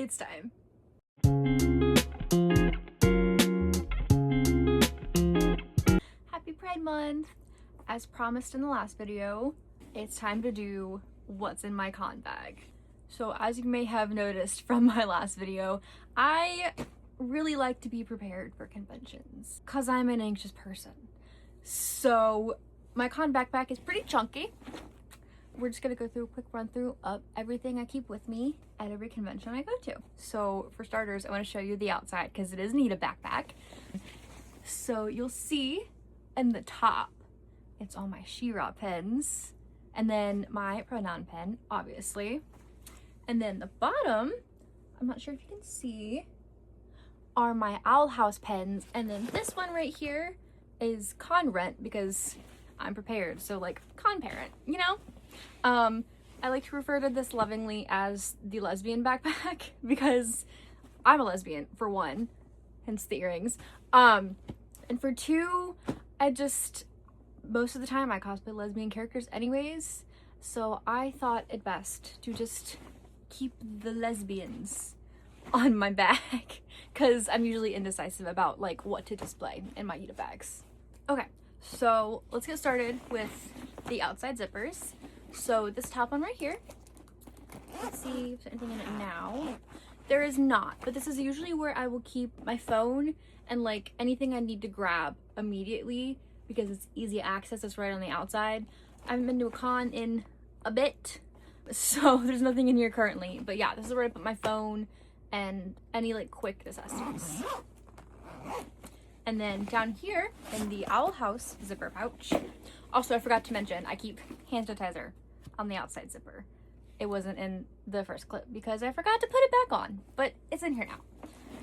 It's time. Happy Pride Month! As promised in the last video, it's time to do what's in my con bag. So as you may have noticed from my last video, I really like to be prepared for conventions because I'm an anxious person. So my con backpack is pretty chunky. We're just gonna go through a quick run through of everything I keep with me at every convention I go to. So for starters, I want to show you the outside because it is neat a backpack. So you'll see in the top, it's all my She-Ra pens, and then my pronoun pen, obviously. And then the bottom, I'm not sure if you can see, are my Owl House pens. And then this one right here is con rent because I'm prepared. So like con parent, you know? I like to refer to this lovingly as the lesbian backpack because I'm a lesbian for one, hence the earrings. And for two, most of the time I cosplay lesbian characters anyways. So I thought it best to just keep the lesbians on my bag because I'm usually indecisive about like what to display in my Eda bags. Okay, so let's get started with the outside zippers. So this top one right here, let's see if there's anything in it now. There is not, but this is usually where I will keep my phone and like anything I need to grab immediately because it's easy access. It's right on the outside. I haven't been to a con in a bit, so there's nothing in here currently. But yeah, this is where I put my phone and any like quick necessities. And then down here in the Owl House zipper pouch, also I forgot to mention, I keep hand sanitizer on the outside zipper. It wasn't in the first clip because I forgot to put it back on, but it's in here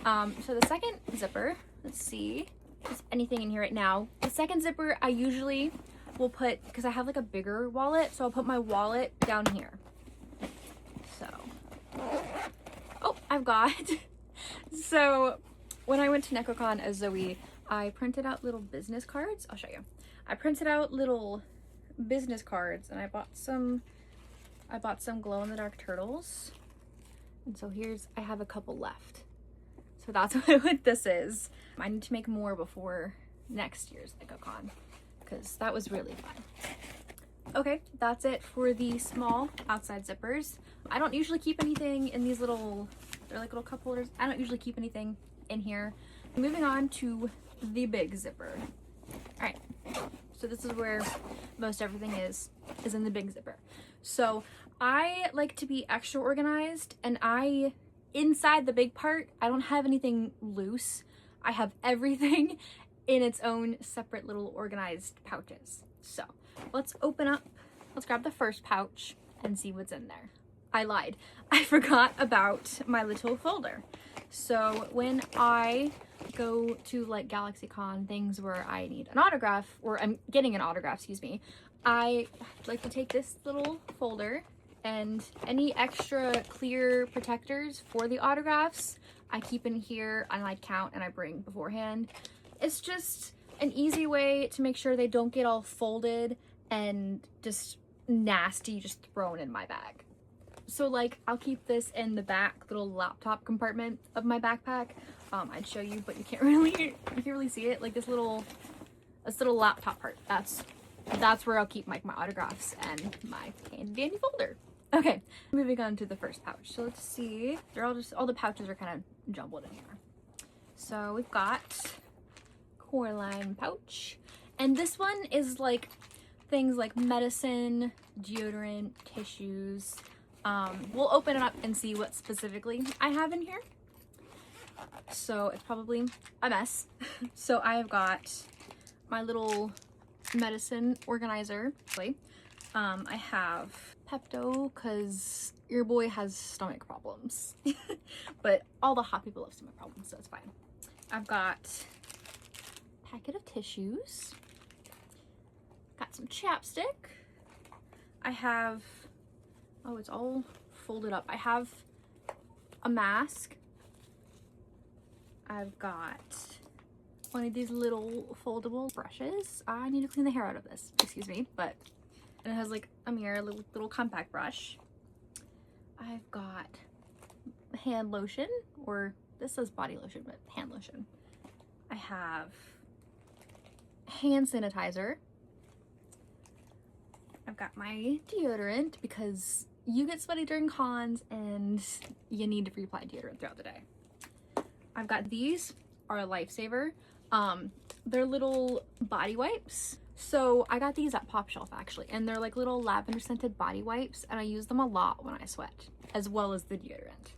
now. So the second zipper, let's see, is anything in here right now. The second zipper I usually will put, because I have like a bigger wallet, so I'll put my wallet down here. So, oh, I've got, so when I went to NecoCon as Zoe, I printed out little business cards. I'll show you. I printed out little business cards and I bought some glow-in-the-dark turtles. And so I have a couple left. So that's what this is. I need to make more before next year's NecoCon because that was really fun. Okay, that's it for the small outside zippers. I don't usually keep anything in these little, they're like little cup holders. I don't usually keep anything in here. Moving on to the big zipper. All right, so this is where most everything is in the big zipper. So I like to be extra organized, and inside the big part, I don't have anything loose. I have everything in its own separate little organized pouches. So let's grab the first pouch and see what's in there. I lied. I forgot about my little folder. So when I go to like GalaxyCon, things where I need an autograph, or I'm getting an autograph, excuse me, I like to take this little folder and any extra clear protectors for the autographs I keep in here and I count and I bring beforehand. It's just an easy way to make sure they don't get all folded and just nasty just thrown in my bag. So like I'll keep this in the back little laptop compartment of my backpack. I'd show you, but you can't really see it. Like this little laptop part. That's where I'll keep like my autographs and my handy dandy folder. Okay, moving on to the first pouch. So let's see. All the pouches are kind of jumbled in here. So we've got Coraline pouch, and this one is like things like medicine, deodorant, tissues. We'll open it up and see what specifically I have in here. So it's probably a mess. So I have got my little medicine organizer. I have Pepto because your boy has stomach problems. But all the hot people have stomach problems, so it's fine. I've got a packet of tissues. Got some chapstick. I have, oh, it's all folded up. I have a mask. I've got one of these little foldable brushes. I need to clean the hair out of this, excuse me, but and it has like a mirror, little compact brush. I've got hand lotion, or this says body lotion, but hand lotion. I have hand sanitizer. I've got my deodorant because you get sweaty during cons and you need to reapply deodorant throughout the day. I've got these are a lifesaver. They're little body wipes. So I got these at Pop Shelf actually, and they're like little lavender scented body wipes, and I use them a lot when I sweat, as well as the deodorant.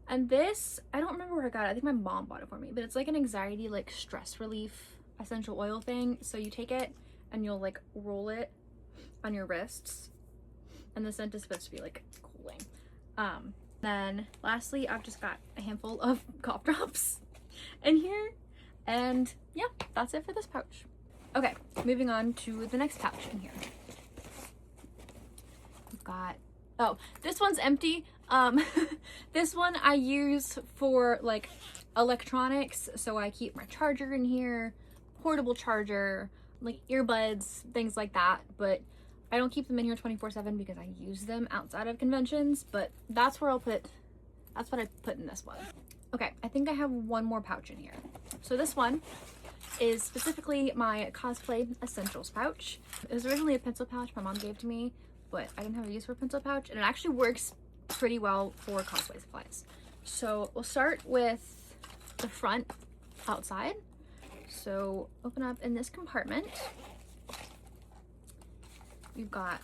And this, I don't remember where I got it. I think my mom bought it for me, but it's like an anxiety, like stress relief essential oil thing. So you take it and you'll like roll it on your wrists, and the scent is supposed to be like cooling. Then lastly, I've just got a handful of cough drops in here, and yeah, that's it for this pouch. Okay, moving on to the next pouch in here. We've got, oh, this one's empty. This one I use for like electronics, so I keep my charger in here, portable charger, like earbuds, things like that, but I don't keep them in here 24/7 because I use them outside of conventions, but that's where that's what I put in this one. Okay, I think I have one more pouch in here. So this one is specifically my cosplay essentials pouch. It was originally a pencil pouch my mom gave to me, but I didn't have a use for a pencil pouch, and it actually works pretty well for cosplay supplies. So we'll start with the front outside. So open up in this compartment. We've got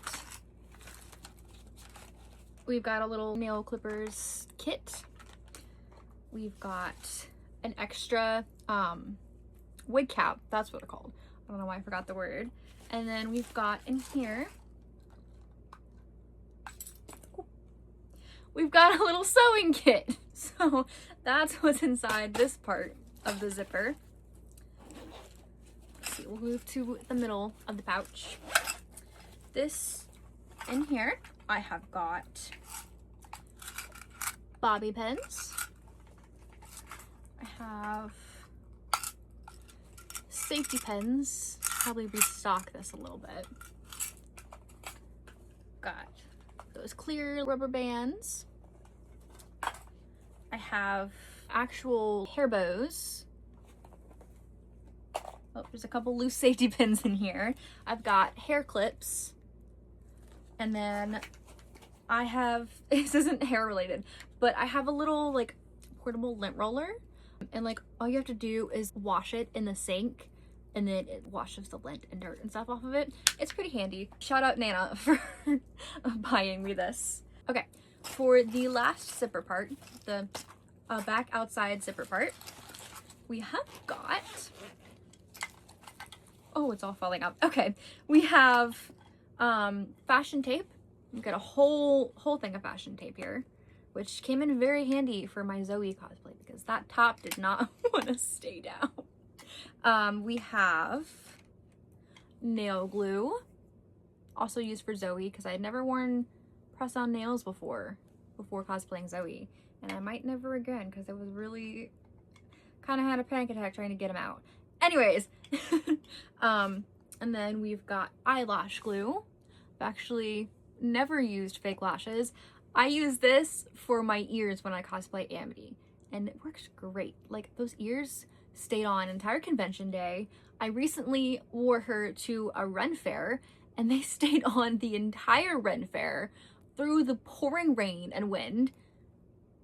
a little nail clippers kit. We've got an extra wig cap. That's what they're called. I don't know why I forgot the word. And then we've got in here, we've got a little sewing kit. So that's what's inside this part of the zipper. Let's see, we'll move to the middle of the pouch. This in here, I have got bobby pins. I have safety pins. Probably restock this a little bit. Got those clear rubber bands. I have actual hair bows. Oh, there's a couple loose safety pins in here. I've got hair clips. And then I have, this isn't hair related, but I have a little like portable lint roller, and like all you have to do is wash it in the sink, and then it washes the lint and dirt and stuff off of it. It's pretty handy. Shout out Nana for buying me this. Okay, for the last zipper part, the back outside zipper part, we have got, oh, it's all falling out. Okay, we have fashion tape. We've got a whole thing of fashion tape here, which came in very handy for my Zoe cosplay because that top did not want to stay down. We have nail glue, also used for Zoe because I had never worn press-on nails before cosplaying Zoe, and I might never again because I was really kind of had a panic attack trying to get them out. Anyways, and then we've got eyelash glue. I've actually never used fake lashes. I use this for my ears when I cosplay Amity, and it works great. Like, those ears stayed on entire convention day. I recently wore her to a Ren fair, and they stayed on the entire Ren fair through the pouring rain and wind.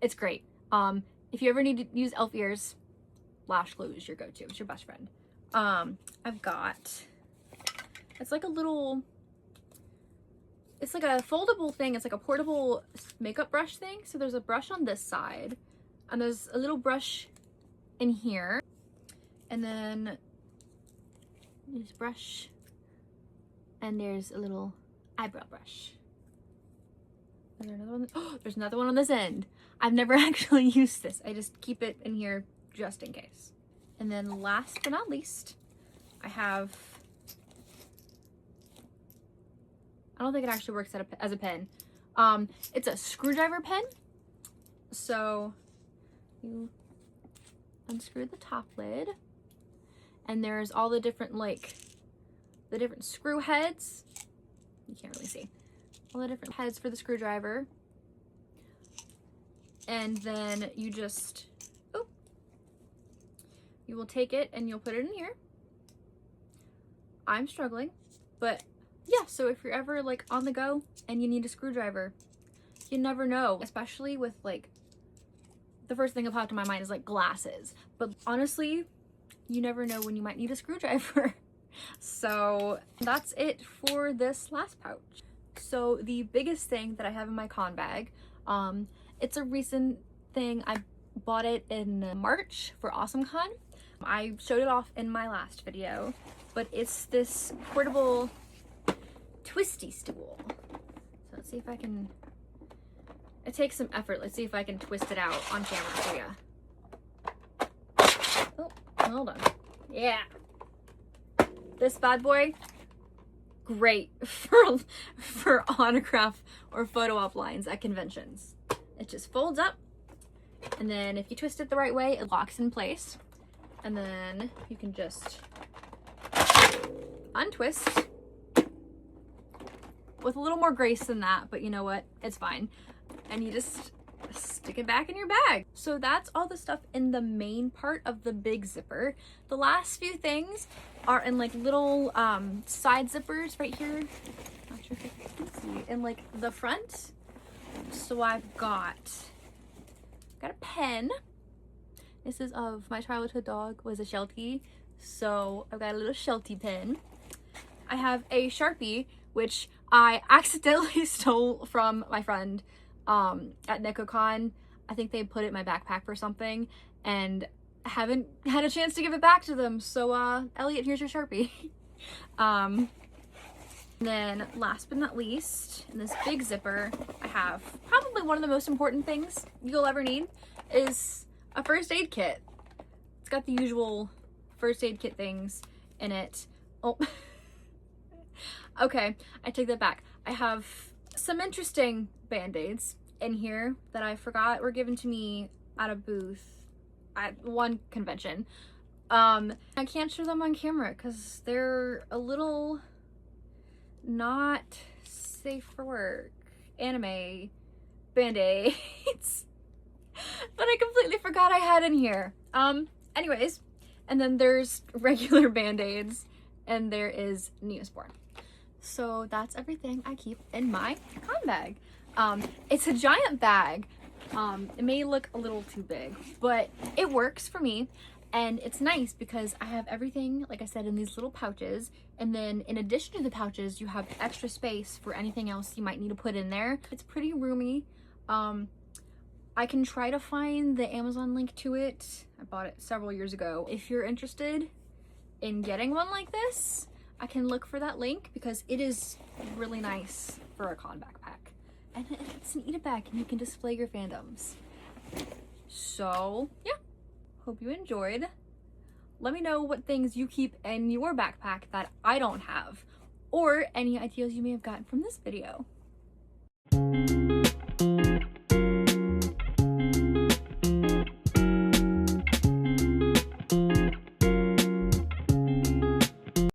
It's great. If you ever need to use elf ears, lash glue is your go-to. It's your best friend. I've got, it's like a little, it's like a foldable thing. It's like a portable makeup brush thing. So there's a brush on this side, and there's a little brush in here, and then there's brush, and there's a little eyebrow brush. Is there another one? Oh, there's another one on this end. I've never actually used this. I just keep it in here just in case. And then last but not least, I have, I don't think it actually works as a pen. It's a screwdriver pen. So you unscrew the top lid, and there's all the different, like, the different screw heads. You can't really see. All the different heads for the screwdriver. and then you just, oh, you will take it and you'll put it in here. I'm struggling, but yeah, so if you're ever like on the go and you need a screwdriver, you never know, especially with like, the first thing that popped in my mind is like glasses, but honestly, you never know when you might need a screwdriver. So that's it for this last pouch. So the biggest thing that I have in my con bag, it's a recent thing. I bought it in March for AwesomeCon. I showed it off in my last video, but it's this portable twisty stool. So let's see if I can, it takes some effort. Let's see if I can twist it out on camera for you. Oh, hold on. Yeah. This bad boy, great for autograph or photo op lines at conventions. It just folds up, and then if you twist it the right way, it locks in place. And then you can just untwist with a little more grace than that, but you know what? It's fine. And you just stick it back in your bag. So that's all the stuff in the main part of the big zipper. The last few things are in like little side zippers right here. Not sure if you can see in like the front. So I've got a pen. This is of my childhood dog was a Sheltie, so I've got a little Sheltie pen. I have a Sharpie, which I accidentally stole from my friend at NekoCon. I think they put it in my backpack or something, and I haven't had a chance to give it back to them. So Elliot, here's your Sharpie. And then last but not least, in this big zipper, I have probably one of the most important things you'll ever need is a first aid kit. It's got the usual first aid kit things in it. Oh, okay, I take that back. I have some interesting band-aids in here that I forgot were given to me at a booth at one convention. I can't show them on camera because they're a little not safe for work. Anime band-aids. But I completely forgot I had in here. Anyways, and then there's regular band-aids, and there is Neosporin. So that's everything I keep in my con bag. It's a giant bag. It may look a little too big, but it works for me. And it's nice because I have everything, like I said, in these little pouches. And then in addition to the pouches, you have extra space for anything else you might need to put in there. It's pretty roomy. I can try to find the Amazon link to it. I bought it several years ago. If you're interested in getting one like this, I can look for that link because it is really nice for a con backpack. And it's an eat-it bag and you can display your fandoms. So, yeah. Hope you enjoyed. Let me know what things you keep in your backpack that I don't have, or any ideas you may have gotten from this video.